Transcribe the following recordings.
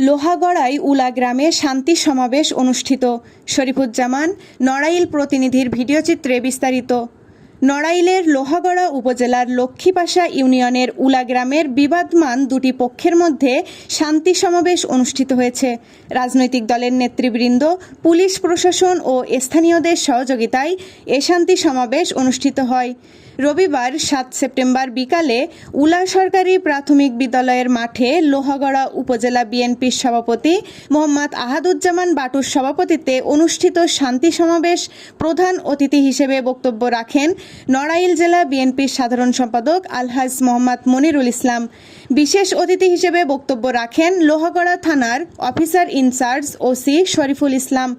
লোহাগড়ায় উলা গ্রামে শান্তি সমাবেশ অনুষ্ঠিত। শরীফুজ্জামান নড়াইল প্রতিনিধির ভিডিওচিত্রে বিস্তারিত। নড়াইলের লোহাগড়া উপজেলার লক্ষ্মীপাশা ইউনিয়নের উলা গ্রামের বিবাদমান দুটি পক্ষের মধ্যে শান্তি সমাবেশ অনুষ্ঠিত হয়েছে। রাজনৈতিক দলের নেতৃবৃন্দ, পুলিশ প্রশাসন ও স্থানীয়দের সহযোগিতায় এ শান্তি সমাবেশ অনুষ্ঠিত হয়। রবিবার 7 সেপ্টেম্বর বিকালে উলা সরকারি প্রাথমিক বিদ্যালয়ের মাঠে লোহাগড়া উপজেলা বিএনপির সভাপতি মোহাম্মদ আহাদুজ্জামান বাটুর সভাপতিত্বে অনুষ্ঠিত শান্তি সমাবেশ প্রধান অতিথি হিসেবে বক্তব্য রাখেন নড়াইল জেলা বিএনপির সাধারণ সম্পাদক আলহাজ মোহাম্মদ মনিরুল ইসলাম। বিশেষ অতিথি হিসেবে বক্তব্য রাখেন লোহাগড়া থানার officer in charge OC Shariful Islam.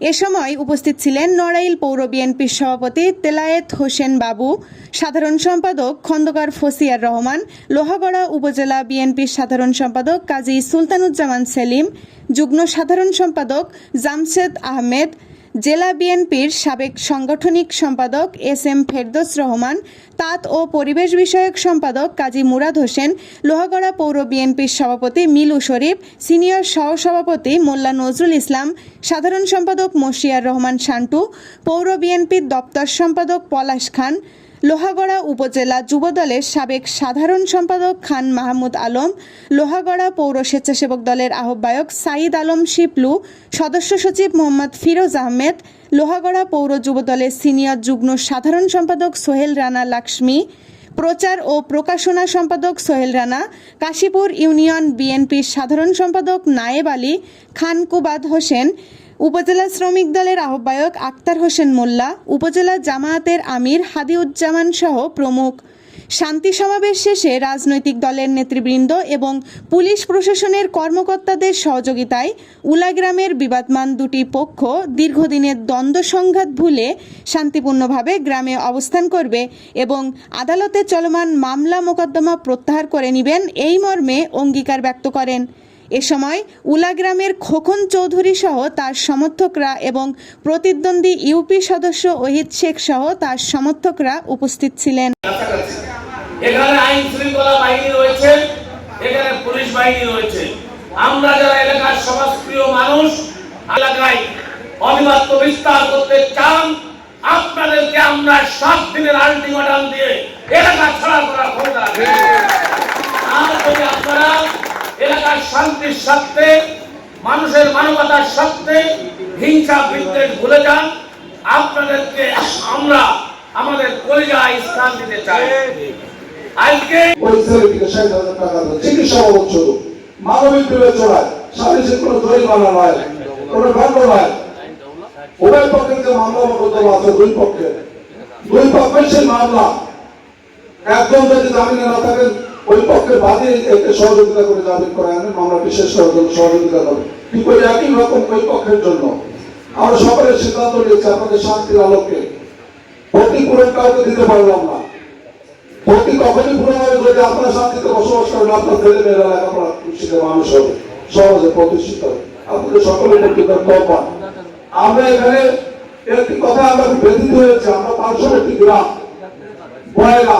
এ সময় উপস্থিত ছিলেন নড়াইল পৌর বিএনপির সভাপতি তেলায়েত হোসেন বাবু, সাধারণ সম্পাদক খন্দকার ফসিয়ার রহমান, লোহাগড়া উপজেলা বিএনপির সাধারণ সম্পাদক কাজী সুলতানুজ্জামান সেলিম, যুগ্ম সাধারণ সম্পাদক জামশেদ আহমেদ, জেলা বিএনপির সাবেক সাংগঠনিক সম্পাদক এস.এম. ফেরদৌস রহমান, তাঁত ও পরিবেশ বিষয়ক সম্পাদক কাজী মুরাদ হোসেন, লোহাগড়া পৌর বিএনপির সভাপতি মিলু শরীফ, সিনিয়র সহসভাপতি মোল্লা নজরুল ইসলাম, সাধারণ সম্পাদক মশিয়ার রহমান শান্টু, পৌর বিএনপির দপ্তর সম্পাদক পলাশ খান, লোহাগড়া উপজেলা যুবদলের সাবেক সাধারণ সম্পাদক খান মাহমুদ আলম, লোহাগড়া পৌর স্বেচ্ছাসেবক দলের আহ্বায়ক সাঈদ আলম শিপলু, সদস্য সচিব মোহাম্মদ ফিরোজ আহমেদ, লোহাগড়া পৌর যুবদলের সিনিয়র যুগ্ম সাধারণ সম্পাদক সোহেল রানা লাক্সমি, প্রচার ও প্রকাশনা সম্পাদক সোহেল রানা, কাশীপুর ইউনিয়ন বিএনপির সাধারণ সম্পাদক নায়েব আলী খান কুবাদ হোসেন, উপজেলা শ্রমিক দলের আহ্বায়ক আক্তার হোসেন মোল্লা, উপজেলা জামায়াতের আমির হাদিউজ্জামান সহ প্রমুখ। শান্তি সমাবেশ শেষে রাজনৈতিক দলের নেতৃবৃন্দ এবং পুলিশ প্রশাসনের কর্মকর্তাদের সহযোগিতায় উলা গ্রামের বিবাদমান দুটি পক্ষ দীর্ঘদিনের দ্বন্দ্ব সংঘাত ভুলে শান্তিপূর্ণভাবে গ্রামে অবস্থান করবে এবং আদালতে চলমান মামলা মোকদ্দমা প্রত্যাহার করে নেবেন এই মর্মে অঙ্গীকার ব্যক্ত করেন। এ সময় উলা গ্রামের খোকন চৌধুরী সহ তার সমর্থকরা এবং প্রতিদ্বন্দ্বী ইউপি সদস্য ওহিদ শেখ সহ তার সমর্থকরা উপস্থিত ছিলেন। এখানে আইন শৃঙ্খলা বাহিনী রয়েছে, এখানে পুলিশ বাহিনী রয়েছে। আমরা যারা এলাকার সমাজপ্রিয় মানুষ, এলাকায় অবিবাদ বিস্তার করতে চান, আপনাদেরকে আমরা 7 দিনের আলটিমেটাম দিয়ে এলাকা ছাড়া করার ক্ষমতা রাখি। আর যদি আপনারা এলাকার শান্তির স্বার্থে, মানুষের মানবতার স্বার্থে হিংসা বিদ্বেষ ভুলে যান, আপনাদেরকে আমরা আমাদের কলিজায় স্থান দিতে চাই। আজকে চিকিৎসা বাবদ শুরু মানবিক বিবেচনায় সালিসের কোনো জরিমানা নয়, কোনো দণ্ড নয়। উভয় পক্ষের যে মামলা মোকদ্দমা আছে, দুই পক্ষের সেই মামলা একজন যদি জামিনে না থাকেন, ওই পক্ষের বাদী একে সহযোগিতা করে জামিন করে আনেন, মামলাটি শেষ করার জন্য সহযোগিতা করবে। ঠিক ওই একই রকম ওই পক্ষের জন্য আমরা সকলের সিদ্ধান্ত নিয়েছি আপনাদের শান্তির আলোকে ক্ষতিপূরণ কাউকে দিতে পারলাম না। ক্ষতি কখনই পূরণ হবে যদি আপনারা শান্তিতে বসবাস করেন, আপনার ছেলে মেয়েরা লেখাপড়া খুশিতে মানুষ হবে, সমাজে প্রতিষ্ঠিত হবে। আপনাদের সকলের প্রতি ধন্যবাদ। আমরা এখানে একটি কথা আমরা ব্যথিত হয়েছে, আমরা পার্শ্ববর্তী গ্রাম বয়লা